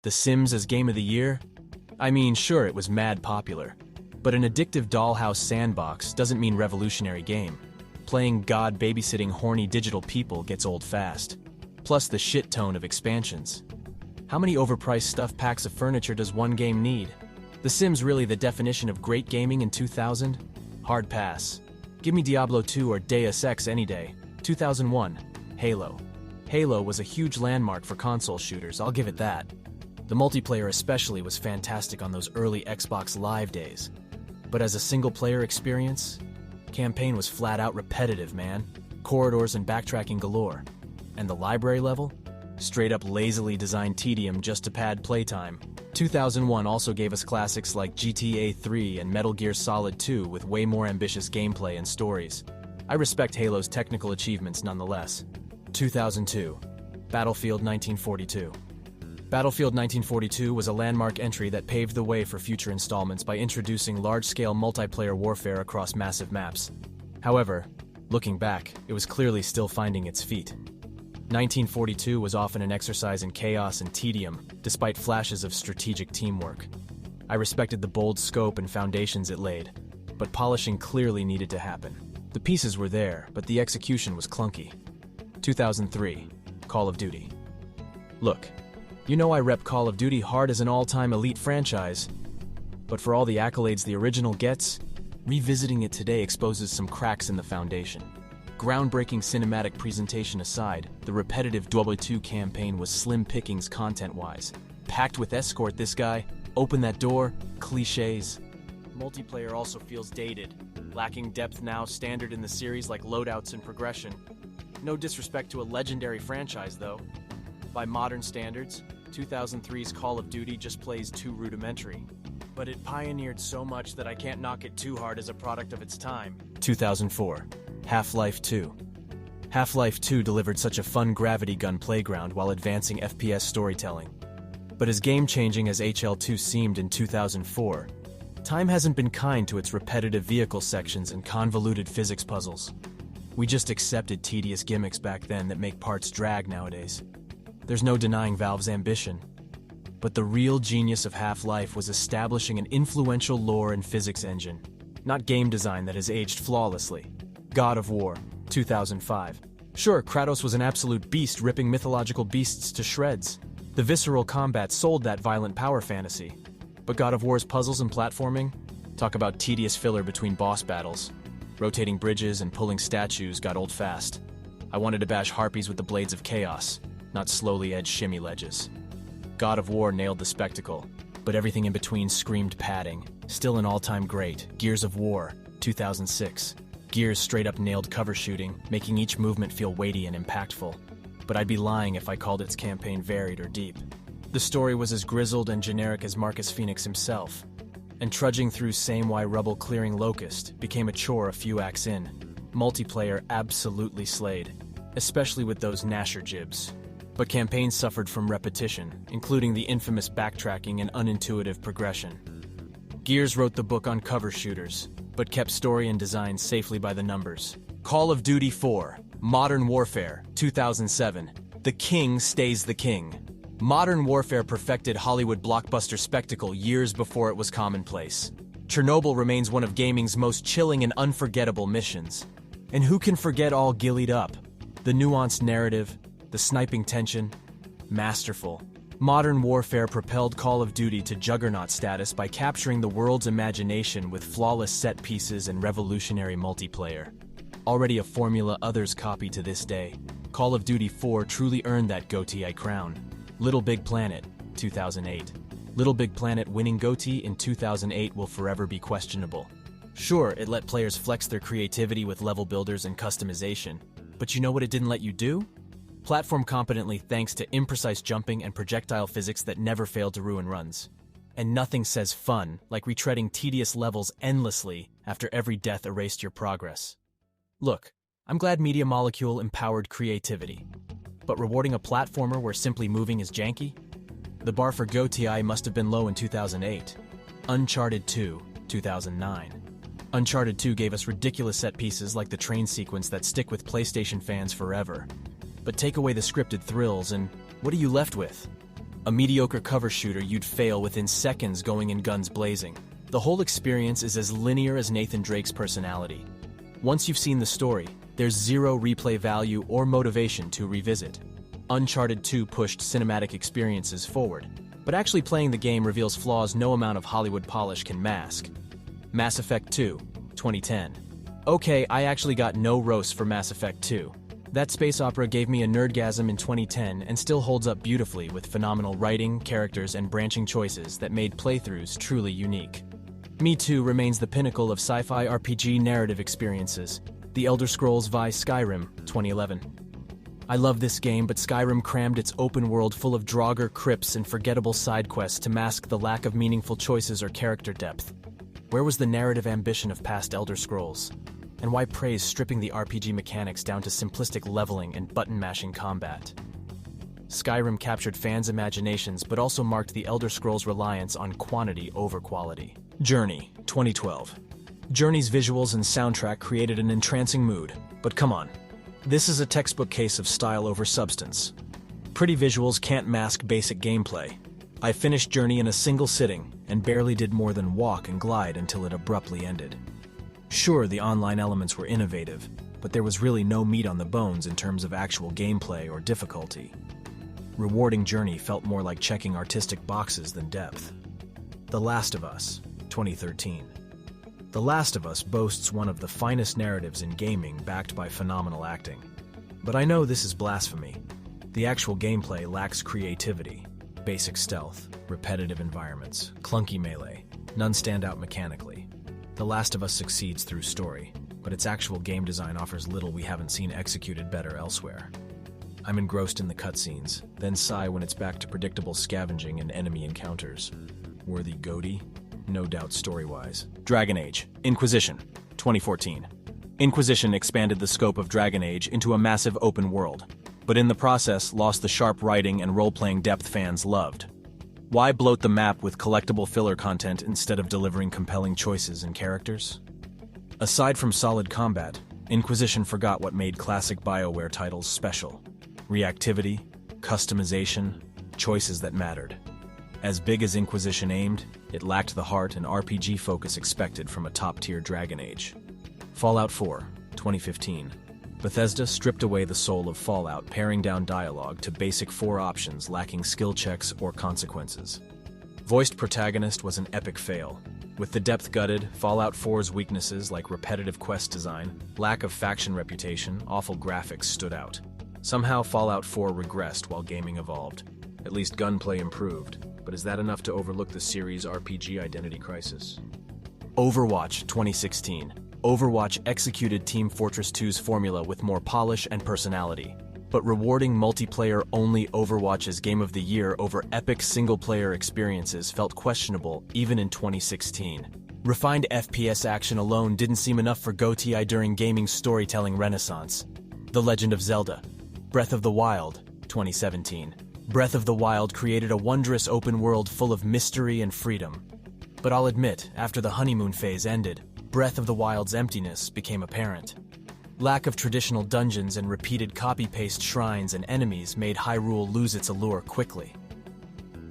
The Sims as Game of the Year? I mean, sure, it was mad popular. But an addictive dollhouse sandbox doesn't mean revolutionary game. Playing God babysitting horny digital people gets old fast. Plus the shit tone of expansions. How many overpriced stuffed packs of furniture does one game need? The Sims really the definition of great gaming in 2000? Hard pass. Give me Diablo 2 or Deus Ex any day. 2001. Halo. Halo was a huge landmark for console shooters, I'll give it that. The multiplayer especially was fantastic on those early Xbox Live days. But as a single-player experience, campaign was flat-out repetitive, man. Corridors and backtracking galore. And the library level? Straight-up lazily designed tedium just to pad playtime. 2001 also gave us classics like GTA 3 and Metal Gear Solid 2 with way more ambitious gameplay and stories. I respect Halo's technical achievements nonetheless. 2002. Battlefield 1942. Battlefield 1942 was a landmark entry that paved the way for future installments by introducing large-scale multiplayer warfare across massive maps. However, looking back, it was clearly still finding its feet. 1942 was often an exercise in chaos and tedium, despite flashes of strategic teamwork. I respected the bold scope and foundations it laid, but polishing clearly needed to happen. The pieces were there, but the execution was clunky. 2003. Call of Duty. Look, you know I rep Call of Duty hard as an all-time elite franchise, but for all the accolades the original gets, revisiting it today exposes some cracks in the foundation. Groundbreaking cinematic presentation aside, the repetitive WW2 campaign was slim pickings content-wise. Packed with escort this guy, open that door, cliches. Multiplayer also feels dated, lacking depth now standard in the series like loadouts and progression. No disrespect to a legendary franchise though. By modern standards, 2003's Call of Duty just plays too rudimentary. But it pioneered so much that I can't knock it too hard as a product of its time. 2004. Half-Life 2. Half-Life 2 delivered such a fun gravity gun playground while advancing FPS storytelling. But as game-changing as HL2 seemed in 2004, time hasn't been kind to its repetitive vehicle sections and convoluted physics puzzles. We just accepted tedious gimmicks back then that make parts drag nowadays. There's no denying Valve's ambition. But the real genius of Half-Life was establishing an influential lore and physics engine, not game design that has aged flawlessly. God of War, 2005. Sure, Kratos was an absolute beast ripping mythological beasts to shreds. The visceral combat sold that violent power fantasy. But God of War's puzzles and platforming? Talk about tedious filler between boss battles. Rotating bridges and pulling statues got old fast. I wanted to bash harpies with the blades of chaos, not slowly edged shimmy ledges. God of War nailed the spectacle, but everything in between screamed padding. Still an all-time great, Gears of War, 2006. Gears straight up nailed cover shooting, making each movement feel weighty and impactful. But I'd be lying if I called its campaign varied or deep. The story was as grizzled and generic as Marcus Phoenix himself, and trudging through same-Y rubble clearing Locust became a chore a few acts in. Multiplayer absolutely slayed, especially with those Nasher jibs. But campaigns suffered from repetition, including the infamous backtracking and unintuitive progression. Gears wrote the book on cover shooters, but kept story and design safely by the numbers. Call of Duty 4, Modern Warfare, 2007. The king stays the king. Modern Warfare perfected Hollywood blockbuster spectacle years before it was commonplace. Chernobyl remains one of gaming's most chilling and unforgettable missions. And who can forget all gillied up? The nuanced narrative, the sniping tension, masterful. Modern Warfare propelled Call of Duty to juggernaut status by capturing the world's imagination with flawless set pieces and revolutionary multiplayer. Already a formula others copy to this day, Call of Duty 4 truly earned that GOTY crown. LittleBigPlanet, 2008. LittleBigPlanet winning GOTY in 2008 will forever be questionable. Sure, it let players flex their creativity with level builders and customization, but you know what it didn't let you do? Platform competently thanks to imprecise jumping and projectile physics that never failed to ruin runs. And nothing says fun like retreading tedious levels endlessly after every death erased your progress. Look, I'm glad Media Molecule empowered creativity. But rewarding a platformer where simply moving is janky? The bar for GOTY must have been low in 2008. Uncharted 2, 2009. Uncharted 2 gave us ridiculous set pieces like the train sequence that stick with PlayStation fans forever. But take away the scripted thrills and what are you left with? A mediocre cover shooter you'd fail within seconds going in guns blazing. The whole experience is as linear as Nathan Drake's personality. Once you've seen the story, there's zero replay value or motivation to revisit. Uncharted 2 pushed cinematic experiences forward, but actually playing the game reveals flaws no amount of Hollywood polish can mask. Mass Effect 2, 2010. Okay, I actually got no roast for Mass Effect 2. That space opera gave me a nerdgasm in 2010 and still holds up beautifully with phenomenal writing, characters, and branching choices that made playthroughs truly unique. Me Too remains the pinnacle of sci-fi RPG narrative experiences. The Elder Scrolls v Skyrim, 2011. I love this game, but Skyrim crammed its open world full of Draugr crypts and forgettable side quests to mask the lack of meaningful choices or character depth. Where was the narrative ambition of past Elder Scrolls? And why praise stripping the RPG mechanics down to simplistic leveling and button-mashing combat? Skyrim captured fans' imaginations but also marked the Elder Scrolls' reliance on quantity over quality. Journey, 2012. Journey's visuals and soundtrack created an entrancing mood, but come on. This is a textbook case of style over substance. Pretty visuals can't mask basic gameplay. I finished Journey in a single sitting and barely did more than walk and glide until it abruptly ended. Sure, the online elements were innovative, but there was really no meat on the bones in terms of actual gameplay or difficulty. Rewarding Journey felt more like checking artistic boxes than depth. The Last of Us, 2013. The Last of Us boasts one of the finest narratives in gaming backed by phenomenal acting. But I know this is blasphemy. The actual gameplay lacks creativity. Basic stealth, repetitive environments, clunky melee, none stand out mechanically. The Last of Us succeeds through story, but its actual game design offers little we haven't seen executed better elsewhere. I'm engrossed in the cutscenes, then sigh when it's back to predictable scavenging and enemy encounters. Worthy GOTY? No doubt story-wise. Dragon Age Inquisition, 2014. Inquisition expanded the scope of Dragon Age into a massive open world, but in the process lost the sharp writing and role-playing depth fans loved. Why bloat the map with collectible filler content instead of delivering compelling choices and characters? Aside from solid combat, Inquisition forgot what made classic BioWare titles special. Reactivity, customization, choices that mattered. As big as Inquisition aimed, it lacked the heart and RPG focus expected from a top-tier Dragon Age. Fallout 4, 2015. Bethesda stripped away the soul of Fallout, paring down dialogue to basic 4 options lacking skill checks or consequences. Voiced protagonist was an epic fail. With the depth gutted, Fallout 4's weaknesses like repetitive quest design, lack of faction reputation, awful graphics stood out. Somehow Fallout 4 regressed while gaming evolved. At least gunplay improved, but is that enough to overlook the series' RPG identity crisis? Overwatch 2016. Overwatch executed Team Fortress 2's formula with more polish and personality, but rewarding multiplayer-only Overwatch's Game of the Year over epic single-player experiences felt questionable even in 2016. Refined FPS action alone didn't seem enough for GOTY during gaming's storytelling renaissance. The Legend of Zelda, Breath of the Wild, 2017. Breath of the Wild created a wondrous open world full of mystery and freedom. But I'll admit, after the honeymoon phase ended, Breath of the Wild's emptiness became apparent. Lack of traditional dungeons and repeated copy-paste shrines and enemies made Hyrule lose its allure quickly.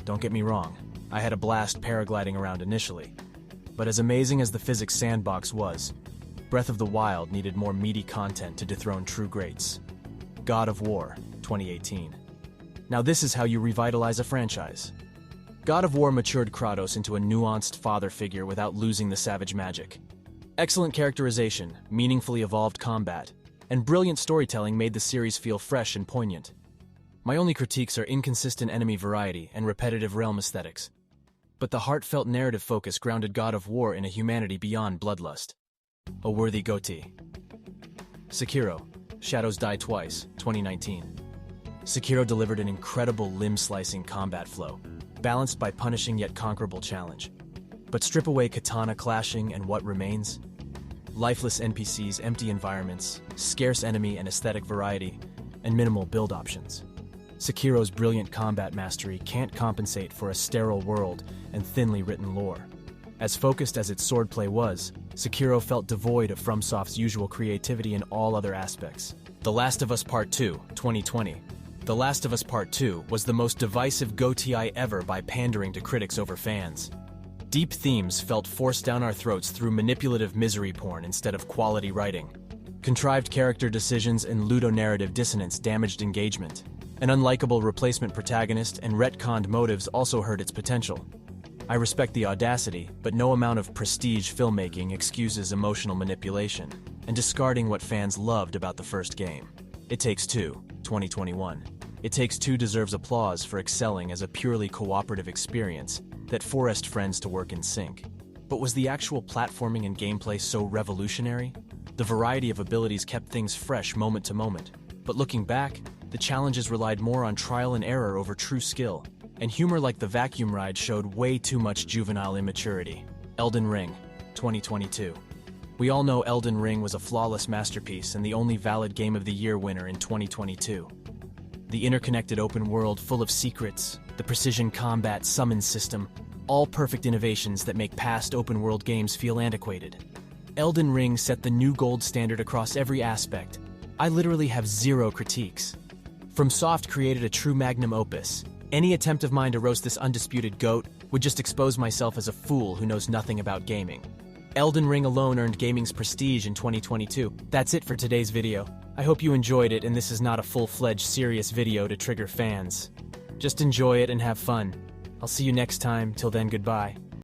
Don't get me wrong, I had a blast paragliding around initially. But as amazing as the physics sandbox was, Breath of the Wild needed more meaty content to dethrone true greats. God of War, 2018. Now this is how you revitalize a franchise. God of War matured Kratos into a nuanced father figure without losing the savage magic. Excellent characterization, meaningfully evolved combat, and brilliant storytelling made the series feel fresh and poignant. My only critiques are inconsistent enemy variety and repetitive realm aesthetics. But the heartfelt narrative focus grounded God of War in a humanity beyond bloodlust. A worthy GOTY. Sekiro, Shadows Die Twice, 2019. Sekiro delivered an incredible limb-slicing combat flow, balanced by punishing yet conquerable challenge. But strip away katana clashing and what remains? Lifeless NPCs, empty environments, scarce enemy and aesthetic variety, and minimal build options. Sekiro's brilliant combat mastery can't compensate for a sterile world and thinly written lore. As focused as its swordplay was, Sekiro felt devoid of FromSoft's usual creativity in all other aspects. The Last of Us Part 2, 2020. The Last of Us Part 2 was the most divisive GOTY ever by pandering to critics over fans. Deep themes felt forced down our throats through manipulative misery porn instead of quality writing. Contrived character decisions and ludonarrative dissonance damaged engagement. An unlikable replacement protagonist and retconned motives also hurt its potential. I respect the audacity, but no amount of prestige filmmaking excuses emotional manipulation and discarding what fans loved about the first game. It Takes Two, 2021. It Takes Two deserves applause for excelling as a purely cooperative experience that forced friends to work in sync. But was the actual platforming and gameplay so revolutionary? The variety of abilities kept things fresh moment to moment. But looking back, the challenges relied more on trial and error over true skill, and humor like the vacuum ride showed way too much juvenile immaturity. Elden Ring, 2022. We all know Elden Ring was a flawless masterpiece and the only valid Game of the Year winner in 2022. The interconnected open world full of secrets, the precision combat summon system, all perfect innovations that make past open world games feel antiquated. Elden Ring set the new gold standard across every aspect. I literally have zero critiques. FromSoft created a true magnum opus. Any attempt of mine to roast this undisputed GOAT would just expose myself as a fool who knows nothing about gaming. Elden Ring alone earned gaming's prestige in 2022. That's it for today's video. I hope you enjoyed it and this is not a full-fledged serious video to trigger fans. Just enjoy it and have fun. I'll see you next time. Till then, goodbye.